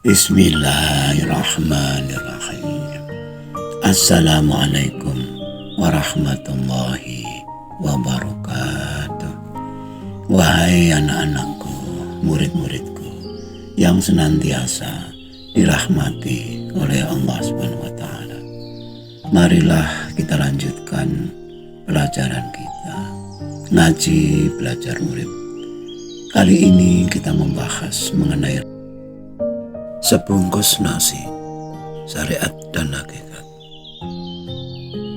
Bismillahirrahmanirrahim. Assalamualaikum warahmatullahi wabarakatuh. Wahai anak-anakku, murid-muridku yang senantiasa dirahmati oleh Allah SWT. Marilah kita lanjutkan pelajaran kita, ngaji belajar murid. Kali ini kita membahas mengenai sebungkus nasi, syariat dan hakikat.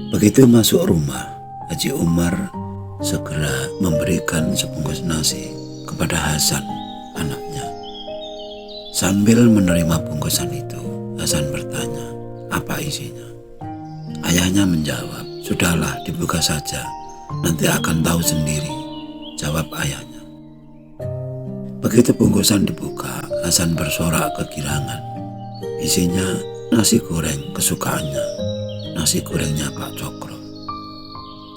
Begitu masuk rumah, Haji Umar segera memberikan sebungkus nasi kepada Hasan, anaknya. Sambil menerima bungkusan itu, Hasan bertanya, apa isinya? Ayahnya menjawab, sudahlah, dibuka saja, nanti akan tahu sendiri, jawab ayahnya. Begitu bungkusan dibuka, Hasan bersorak kegirangan. Isinya nasi goreng kesukaannya, nasi gorengnya Pak Cokro.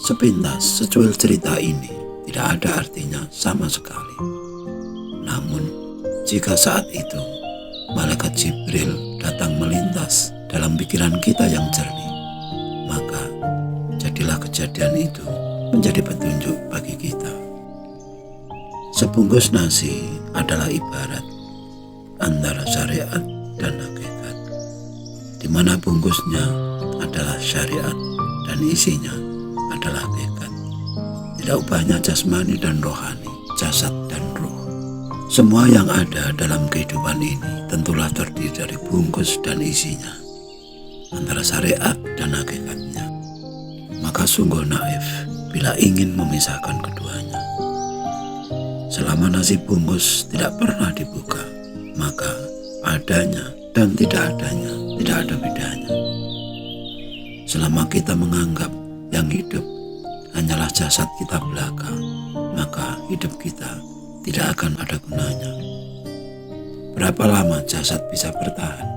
Sepintas secuil cerita ini tidak ada artinya sama sekali. Namun, jika saat itu malaikat Jibril datang melintas dalam pikiran kita yang jernih, maka jadilah kejadian itu menjadi petunjuk bagi kita. Sebungkus nasi adalah ibarat antara syariat dan hakikat, di mana bungkusnya adalah syariat dan isinya adalah hakikat. Tidak ubahnya jasmani dan rohani, jasad dan ruh. Semua yang ada dalam kehidupan ini tentulah terdiri dari bungkus dan isinya, antara syariat dan hakikatnya. Maka sungguh naif bila ingin memisahkan keduanya. Selama nasi bungkus tidak pernah dibuka, maka adanya dan tidak adanya tidak ada bedanya. Selama kita menganggap yang hidup hanyalah jasad kita belaka, maka hidup kita tidak akan ada gunanya. Berapa lama jasad bisa bertahan?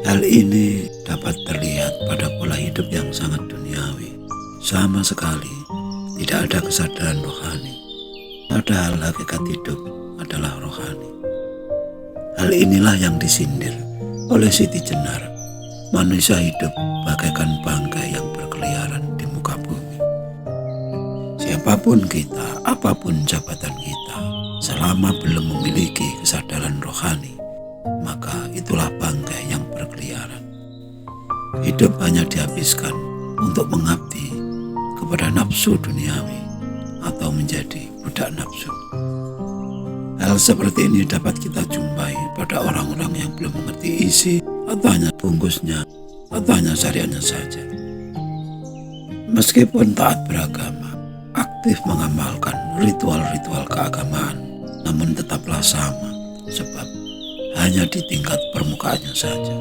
Hal ini dapat terlihat pada pola hidup yang sangat duniawi. Sama sekali tidak ada kesadaran rohani. Padahal hakikat hidup adalah rohani. Hal inilah yang disindir oleh Siti Jenar. Manusia hidup bagaikan bangkai yang berkeliaran di muka bumi. Siapapun kita, apapun jabatan kita, selama belum memiliki kesadaran rohani, maka itulah bangkai yang berkeliaran. Hidup hanya dihabiskan untuk mengabdi kepada nafsu duniawi atau menjadi budak nafsu. Hal seperti ini dapat kita jumpai pada orang-orang yang belum mengerti isi atau hanya bungkusnya atau hanya syariatnya saja. Meskipun taat beragama, aktif mengamalkan ritual-ritual keagamaan, namun tetaplah sama, sebab hanya di tingkat permukaannya saja.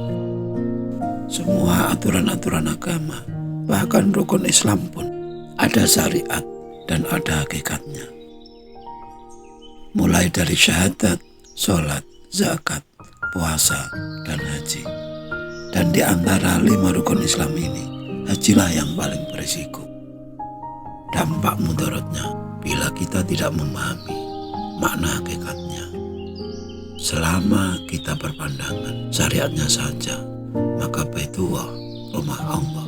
Semua aturan-aturan agama, bahkan rukun Islam pun ada syariat dan ada hakikatnya. Mulai dari syahadat, sholat, zakat, puasa, dan haji. Dan di antara 5 rukun Islam ini, hajilah yang paling berisiko. Dampak mudaratnya bila kita tidak memahami makna hakikatnya. Selama kita berpandangan syariatnya saja, maka Baitullah, rumah Allah,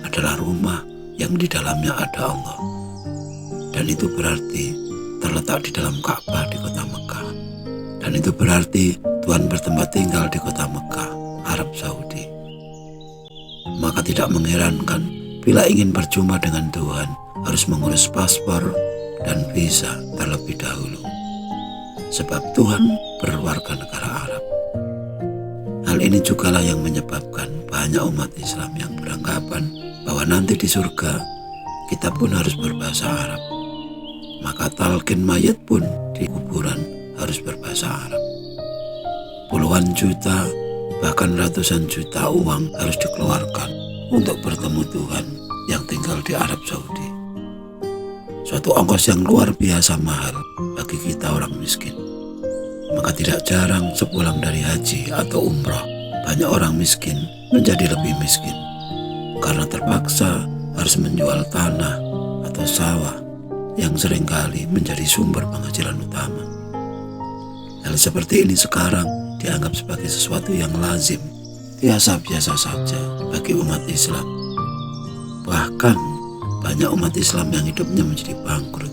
adalah rumah yang di dalamnya ada Allah. Dan itu berarti terletak di dalam Ka'bah di kota Mekah. Dan itu berarti Tuhan bertempat tinggal di kota Mekah, Arab Saudi. Maka tidak mengherankan bila ingin berjumpa dengan Tuhan harus mengurus paspor dan visa terlebih dahulu. Sebab Tuhan berwarga negara Arab. Hal ini jugalah yang menyebabkan banyak umat Islam yang beranggapan bahwa nanti di surga kita pun harus berbahasa Arab. Maka talqin mayat pun di kuburan harus berbahasa Arab. Puluhan juta, bahkan ratusan juta uang harus dikeluarkan untuk bertemu Tuhan yang tinggal di Arab Saudi. Suatu ongkos yang luar biasa mahal bagi kita orang miskin. Maka tidak jarang sepulang dari haji atau umrah, banyak orang miskin menjadi lebih miskin karena terpaksa harus menjual tanah atau sawah yang seringkali menjadi sumber penghasilan utama. Hal seperti ini sekarang dianggap dianggap sebagai sesuatu yang lazim, biasa-biasa saja bagi umat Islam. Bahkan banyak umat Islam yang hidupnya menjadi bangkrut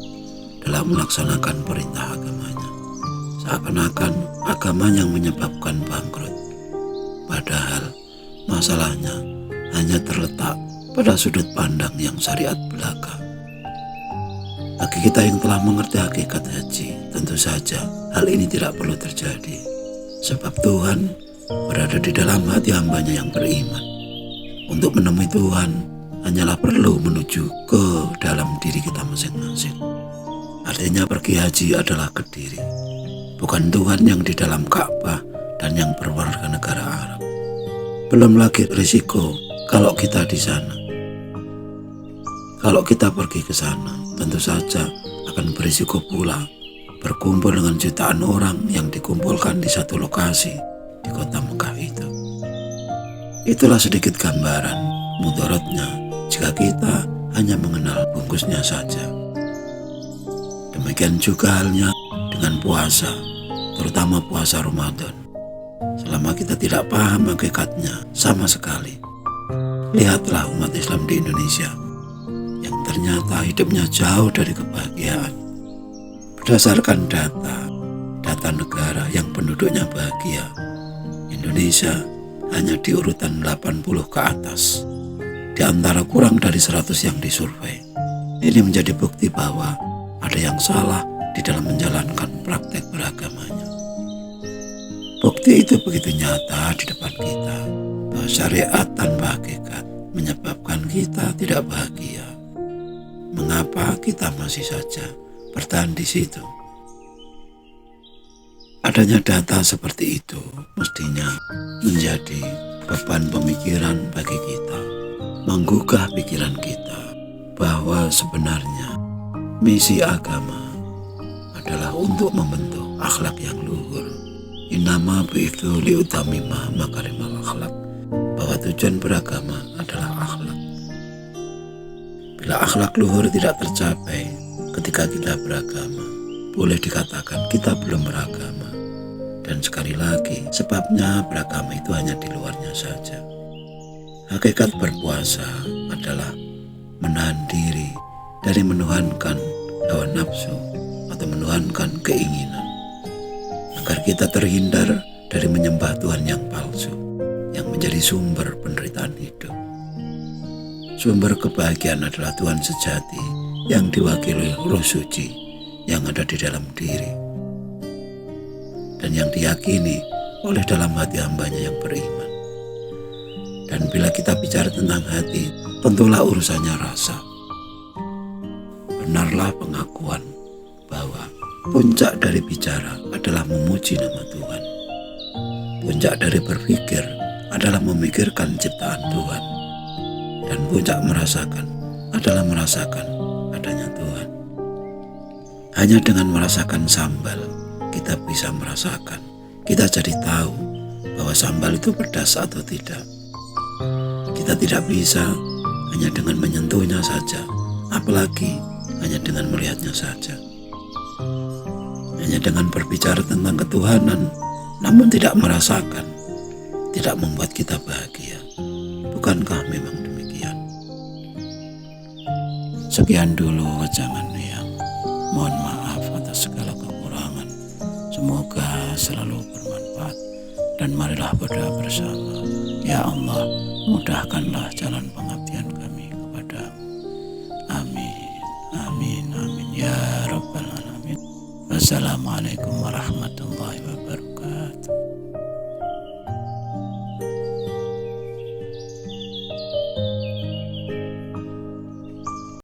dalam melaksanakan perintah agamanya. Seakan-akan agama yang menyebabkan bangkrut. Padahal masalahnya hanya terletak pada sudut pandang yang syariat belaka. Bagi kita yang telah mengerti hakikat haji, tentu saja hal ini tidak perlu terjadi. Sebab Tuhan berada di dalam hati hambanya yang beriman. Untuk menemui Tuhan hanyalah perlu menuju ke dalam diri kita masing-masing. Artinya pergi haji adalah ke diri, bukan Tuhan yang di dalam Ka'bah dan yang berwarga negara Arab. Belum lagi risiko kalau kita di sana. Kalau kita pergi ke sana, tentu saja akan berisiko pula berkumpul dengan jutaan orang yang dikumpulkan di satu lokasi di kota Mekah itu. Itulah sedikit gambaran mudaratnya jika kita hanya mengenal bungkusnya saja. Demikian juga halnya dengan puasa, terutama puasa Ramadan. Selama kita tidak paham hakikatnya sama sekali. Lihatlah umat Islam di Indonesia yang ternyata hidupnya jauh dari kebahagiaan. Berdasarkan data negara yang penduduknya bahagia, Indonesia hanya di urutan 80 ke atas, di antara kurang dari 100 yang disurvei. Ini menjadi bukti bahwa ada yang salah di dalam menjalankan praktek beragamanya. Bukti itu begitu nyata di depan kita, bahwa syariat tanpa hakikat menyebabkan kita tidak bahagia. Mengapa kita masih saja bertahan di situ? Adanya data seperti itu mestinya menjadi beban pemikiran bagi kita, menggugah pikiran kita bahwa sebenarnya misi agama adalah untuk membentuk akhlak yang luhur. Innama bi'itsu liutamima makarimal akhlak, bahwa tujuan beragama adalah akhlak. Bila akhlak luhur tidak tercapai ketika kita beragama, boleh dikatakan kita belum beragama. Dan sekali lagi, sebabnya beragama itu hanya di luarnya saja. Hakikat berpuasa adalah menahan diri dari menuhankan hawa nafsu atau menuhankan keinginan, agar kita terhindar dari menyembah Tuhan yang palsu, yang menjadi sumber penderitaan hidup. Sumber kebahagiaan adalah Tuhan sejati yang diwakili Roh Suci yang ada di dalam diri dan yang diyakini oleh dalam hati hambanya yang beriman. Dan bila kita bicara tentang hati, tentulah urusannya rasa. Benarlah pengakuan bahwa puncak dari bicara adalah memuji nama Tuhan. Puncak dari berpikir adalah memikirkan ciptaan Tuhan. Dan puncak merasakan adalah merasakan adanya Tuhan. Hanya dengan merasakan sambal, kita bisa merasakan, kita jadi tahu bahwa sambal itu pedas atau tidak. Kita tidak bisa hanya dengan menyentuhnya saja, apalagi hanya dengan melihatnya saja. Hanya dengan berbicara tentang ketuhanan, namun tidak merasakan, tidak membuat kita bahagia. Bukankah memang demikian? Sekian dulu wejangan yang mohon maaf atas segala kekurangan. Semoga selalu bermanfaat dan marilah berdoa bersama. Ya Allah, mudahkanlah jalan pengabdian kami kepadamu. Amin, amin, amin ya Rabbal Alamin. Wassalamualaikum warahmatullahi wabarakatuh.